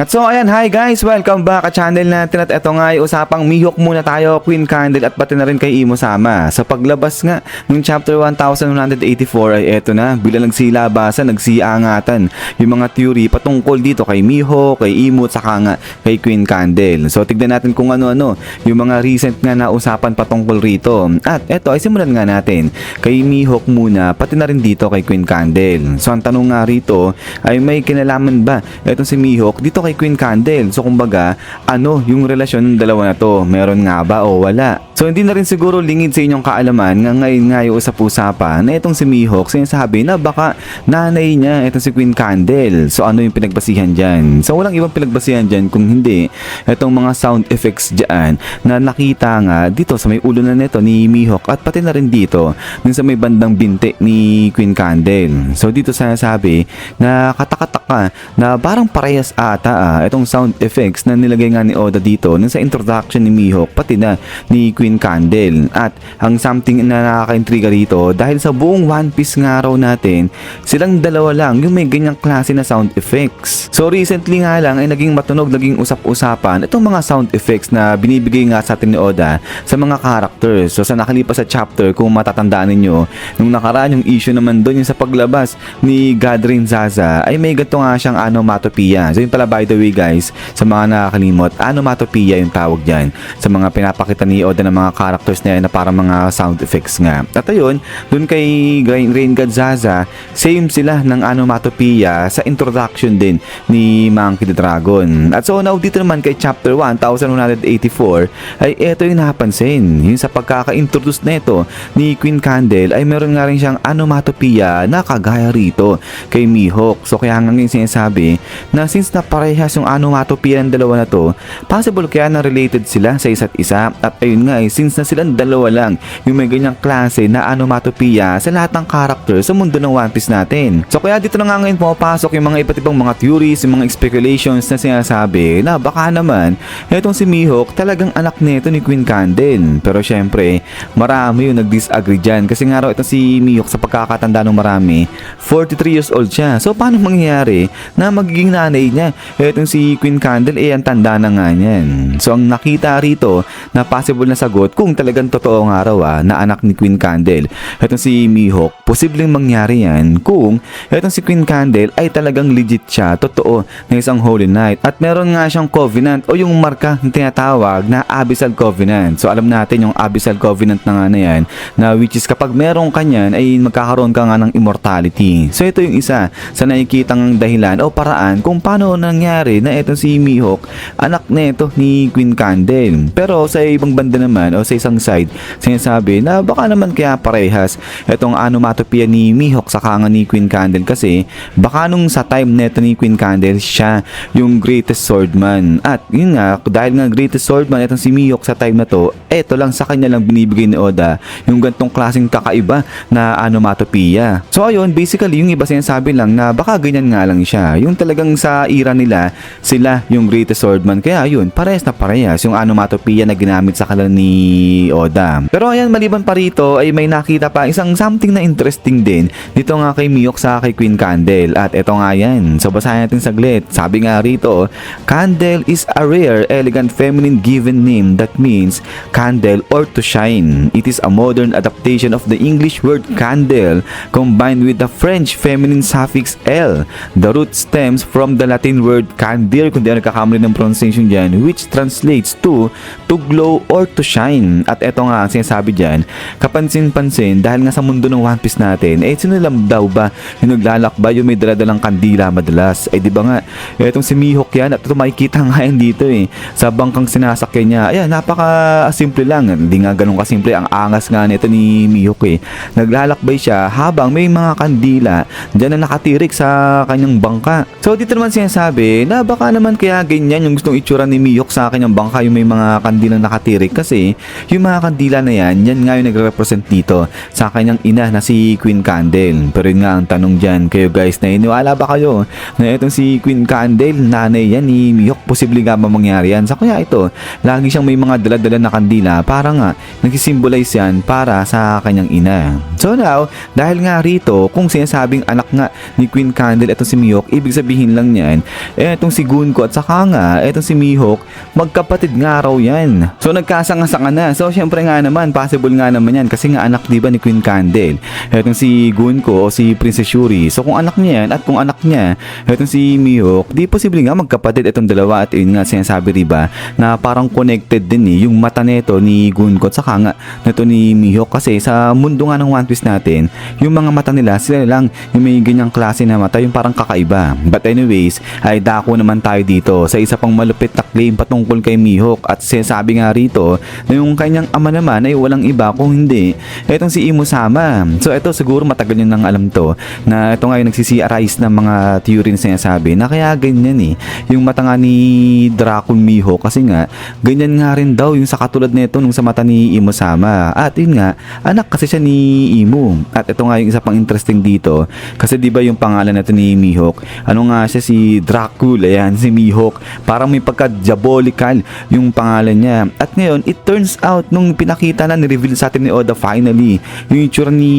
At so ayan, hi guys! Welcome back sa channel natin at eto nga ay usapang Mihawk muna tayo, Queen Candle at pati na rin kay Imo Sama. Sa paglabas nga ng chapter 1184 ay eto na, bilang nagsilabasan, nagsiangatan yung mga theory patungkol dito kay Mihawk, kay Imo at saka nga kay Queen Candle. So tignan natin kung ano-ano yung mga recent nga na usapan patungkol rito. At eto ay simulan nga natin kay Mihawk muna pati na rin dito kay Queen Candle. So ang tanong nga rito ay may kinalaman ba etong si Mihawk dito kay Queen Candle? So kumbaga, ano yung relasyon ng dalawa na to? Meron nga ba o wala? So hindi na rin siguro lingid sa inyong kaalaman nga ngayon nga yung usap-usapan na itong si Mihawk sinasabi na baka nanay niya itong si Queen Candle. So ano yung pinagbasihan dyan? So walang ibang pinagbasihan dyan kung hindi itong mga sound effects dyan na nakita nga dito sa may ulo na nito ni Mihawk at pati na rin dito dun sa may bandang binti ni Queen Candle. So dito sinasabi na katakataka na parang parehas ata itong sound effects na nilagay nga ni Oda dito nung sa introduction ni Mihawk pati na ni Queen Candle. At ang something na nakaka-intriga rito dahil sa buong One Piece nga raw natin, silang dalawa lang yung may ganyang klase na sound effects. So recently nga lang ay naging matunog, naging usap-usapan itong mga sound effects na binibigay nga sa atin ni Oda sa mga characters. So sa nakalipas sa chapter, kung matatandaan ninyo, nung nakaraan yung issue naman doon yung sa paglabas ni Godrin Zaza ay may ganito nga siyang onomatopoeia. So yun pala by the way guys, sa mga nakakalimot, onomatopoeia yung tawag dyan sa mga pinapakita ni Oda ng mga characters na yan na parang mga sound effects nga. At ayun, dun kay Rain God Zaza, same sila ng onomatopoeia sa introduction din ni Monkey the Dragon. At so now dito naman kay chapter 1184 ay eto yung napansin. Yung sa pagkaka-introduce na ito ni Queen Candle ay meron nga rin siyang onomatopoeia na kagaya rito kay Mihawk. So kaya nga ngayon sinasabi na since na parehas yung onomatopoeia ng dalawa na to, possible kaya na related sila sa isa't isa. At ayun nga since na silang dalawa lang yung may ganyang klase na onomatopoeia sa lahat ng character sa mundo ng One Piece natin. So kaya dito na nga ngayon pumapasok yung mga iba't ibang mga theories, yung mga speculations na sinasabi na baka naman itong si Mihawk talagang anak nito ni Queen Candle. Pero syempre, marami yung nag-disagree dyan kasi nga raw itong si Mihawk sa pagkakatanda ng marami, 43 years old siya. So paano mangyayari na magiging nanay niya itong si Queen Candle ang tanda na nga niyan. So ang nakita rito na possible na sagot kung talagang totoo nga raw na anak ni Queen Candle itong si Mihawk, posibleng mangyari yan kung itong si Queen Candle ay talagang legit siya, totoo na isang Holy Knight at meron nga siyang covenant o yung marka na tinatawag na Abyssal Covenant. So alam natin yung Abyssal Covenant na nga na yan na which is kapag meron ka niyan ay magkakaroon ka nga ng immortality. So ito yung isa sa nakikitang dahilan o paraan kung paano nangyari na itong si Mihawk anak nito ni Queen Candle. Pero sa ibang banda naman o sa isang side, sinasabi na baka naman kaya parehas itong onomatopoeia ni Mihawk sa kanga ni Queen Candle kasi baka nung sa time neto ni Queen Candle siya yung greatest swordman. At yun nga, dahil nga greatest swordman itong si Mihawk sa time na to, eto lang sa kanya lang binibigay ni Oda yung gantong klaseng kakaiba na onomatopoeia. So ayun, basically yung iba sinasabi lang na baka ganyan nga lang siya. Yung talagang sa era nila, sila yung greatest swordman. Kaya yun, parehas na parehas yung onomatopoeia na ginamit sa kanila ni Oda. Pero ayan, maliban pa rito ay may nakita pa isang something na interesting din dito nga kay Mihawk sa kay Queen Candle. At eto nga yan. So basahin natin saglit. Sabi nga rito, Candle is a rare, elegant feminine given name that means candle or to shine. It is a modern adaptation of the English word candle combined with the French feminine suffix L. The root stems from the Latin word candir, kung di ako nagkakamali ng pronunciation dyan, which translates to glow or to shine. At eto nga ang sinasabi dyan, kapansin-pansin dahil nga sa mundo ng One Piece natin, sino lang daw ba yung naglalakbay yung may daladalang kandila madalas? Di ba nga, etong si Mihawk yan at ito makikita nga yan dito sa bangkang sinasakyan niya. Ayan, napaka-simple lang. Hindi nga ganun kasimple. Ang angas nga nito ni Mihawk Naglalakbay siya habang may mga kandila dyan na nakatirik sa kanyang bangka. So dito naman sinasabi na baka naman kaya ganyan yung gustong itsura ni Mihawk sa kanyang bangka, yung may mga kandilang nakatirik kasi yung mga kandila na yan nga yung nagre-represent dito sa kanyang ina na si Queen Candle. Pero yun nga ang tanong dyan, kayo guys, naniniwala ba kayo na itong si Queen Candle, nanay yan ni Mihawk, posible nga ba mangyari yan? Sa kaya ito, lagi siyang may mga dala-dala na kandila para nga nagsisimbolize yan para sa kanyang ina. So now, dahil nga rito, kung sinasabing anak nga ni Queen Candle ito si Mihawk, ibig sabihin lang yan, etong si Gunko at saka nga etong si Mihawk, magkapatid nga raw yan. So nagkasanga-sanga na. So syempre nga naman, possible nga naman yan kasi nga anak diba ni Queen Candle etong si Gunko o si Princess Shuri. So kung anak niya yan at kung anak niya etong si Mihawk, di posible nga magkapatid etong dalawa. At yun nga sinasabi diba na parang connected din yung mata neto ni Gunko at saka nga neto ni Mihawk, kasi sa mundo nga ng One Piece natin, yung mga mata nila sila lang yung may ganyang klase na mata, yung parang kakaiba. But anyways, ay dako naman tayo dito sa isa pang malupit na claim patungkol kay Mihawk. At sinasabi nga rito na yung kanyang ama naman ay walang iba kung hindi etong si Imu-sama. So ito siguro matagal nyo nang alam to, na ito nga yung nagsisi-arise ng mga theory na sinasabi na kaya ganyan yung mata nga ni Dracul Mihawk, kasi nga ganyan nga rin daw yung sa katulad nito nung sa mata ni Imu-sama. At yun nga, anak kasi siya ni Imu. At ito nga yung isa pang interesting dito, kasi di ba yung pangalan nito ni Mihawk, ano nga siya, si Dracul, ayan, si Mihawk, parang may pagka-diabolical yung pangalan niya. At ngayon, it turns out nung pinakita na, ni-reveal sa atin ni Oda finally, yung itsura ni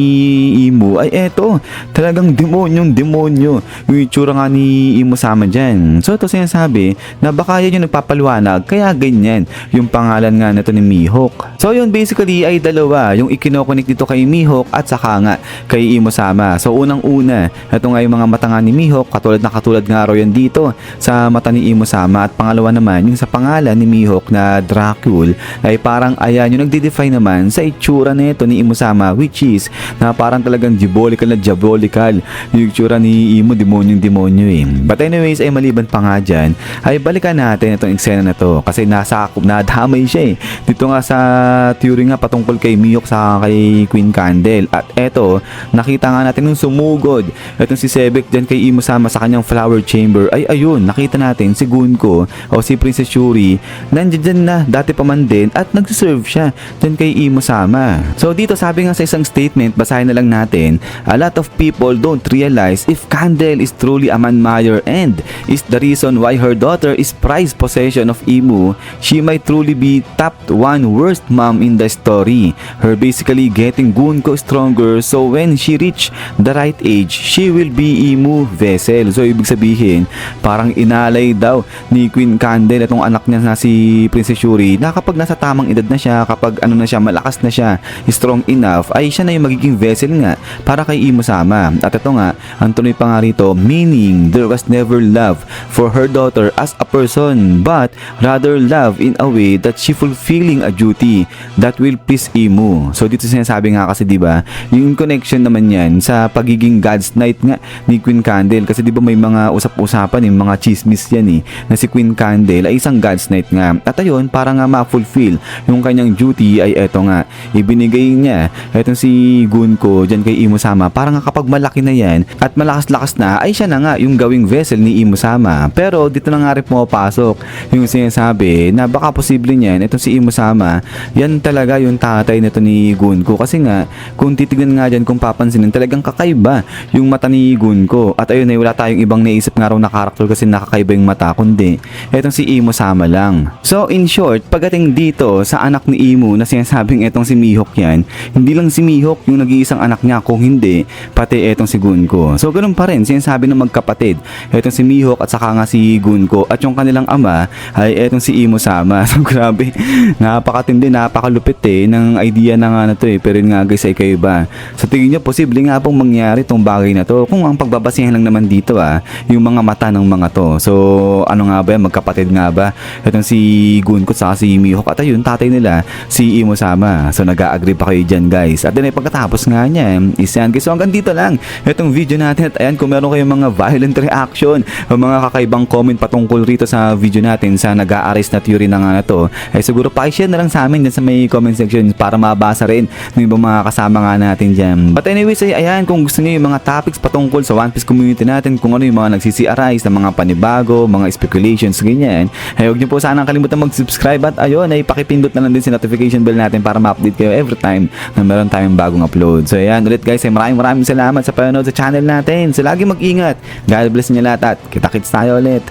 Imu ay eto, talagang demonyo yung itsura nga ni Imu-sama dyan. So ito sinasabi na baka yan yung nagpapaliwanag kaya ganyan yung pangalan nga nito ni Mihawk. So yun basically ay dalawa yung ikinokonek dito kay Mihawk at saka nga kay Imu-sama. So unang-una, ito nga yung mga mata nga ni Mihawk, katulad nga raw yan dito sa mata ni Imu-sama. At pangalawa naman, yung sa pangalan ni Mihawk na Dracul ay parang ayan yung nagde-define naman sa itsura nito ni Imu-sama, which is na parang talagang diabolical yung itsura ni Imu, demonyo But anyways, ay maliban pa nga dyan, ay balikan natin itong eksena na to kasi nadamay siya dito nga sa theory nga patungkol kay Mihawk sa kay Queen Candle. At eto, nakita nga natin nung sumugod itong si Sebek dyan kay Imu-sama sa kanyang flower chamber, ay ayun, nakita natin si Gunko o si Princess Shuri nandiyan dyan na dati pa man din at nagsiserve siya dyan kay Imu-sama. So dito sabi nga sa isang statement, basahin na lang natin, a lot of people don't realize if Candle is truly a manmayer and is the reason why her daughter is prized possession of Imu, she might truly be top one worst mom in the story. Her basically getting Gunko stronger, so when she reach the right age, she will be Imu vessel. So ibig sabihin, parang inalay daw ni Queen Candle itong anak niya na si Princess Shuri na kapag nasa tamang edad na siya, kapag ano na siya, malakas na siya, strong enough, ay siya na yung magiging vessel nga para kay Imu-sama. At ito nga, ang tuloy pa nga rito, meaning there was never love for her daughter as a person, but rather love in a way that she fulfilling a duty that will please Imu. So dito sinasabi nga kasi diba, yung connection naman yan sa pagiging God's Knight nga ni Queen Candle, kasi diba may mga usap-usapan yung mga chismis yan na si Queen Candle ay isang God's Knight nga. At ayun, para nga ma-fulfill yung kanyang duty ay eto nga, ibinigay niya etong si Gunko dyan kay Imu-sama para nga kapag malaki na yan at malakas-lakas na ay siya na nga yung gawing vessel ni Imu-sama. Pero dito na nga rin pumapasok yung sinasabi na baka posible niyan itong si Imu-sama, yan talaga yung tatay nito ni Gunko, kasi nga kung titignan nga dyan, kung papansinin, talagang kakaiba yung mata ni Gunko. At ayun ay wala tayong ibang naisip nga raw na karakter kasi nakakaiba yung mata, kundi etong si Imu-sama lang. So in short, pagdating dito sa anak ni Imu na sinasabing etong si Mihawk yan, hindi lang si Mihawk yung nag-iisang anak niya, kung hindi pati etong si Gunko. So ganun pa rin, sinasabi ng magkapatid etong si Mihawk at saka nga si Gunko, at yung kanilang ama ay etong si Imu-sama. So grabe, napakatindi, napakalupit ng idea na nga na to pero yun nga guys ay kayo ba? Sa tingin nyo, posible nga pong mangyari tong bagay na to kung ang pagbabasihan lang naman dito yung mga mata ng mga to. So ano nga ba yan, magkapatid nga ba itong si Gunko at saka si Mihawk, at ayun, tatay nila si Imu-sama. So nag-a-agree pa kayo dyan guys. At then ay pagkatapos nga niya is yan guys. So hanggang dito lang itong video natin. At ayan, kung meron kayong mga violent reaction o mga kakaibang comment patungkol rito sa video natin sa nag-a-arise na theory na nga na to, ay siguro pa-share na lang sa amin dyan sa may comment section para mabasa rin ng ibang mga kasama nga natin dyan. But anyways ay ayan, kung gusto niyo yung mga topics patungkol sa One Piece community natin, kung ano yung mga nagsisi-arise na mga panibago, mga speculations, ganyan, ay huwag niyo po sana kalimutan mag-subscribe. At ayun, ay pakipindot na lang din si notification bell natin para ma-update kayo every time na meron tayong bagong upload. So ayan, ulit guys, ay maraming salamat sa panonood sa channel natin. So lagi mag-ingat. God bless niyo lahat at kita-kits tayo ulit.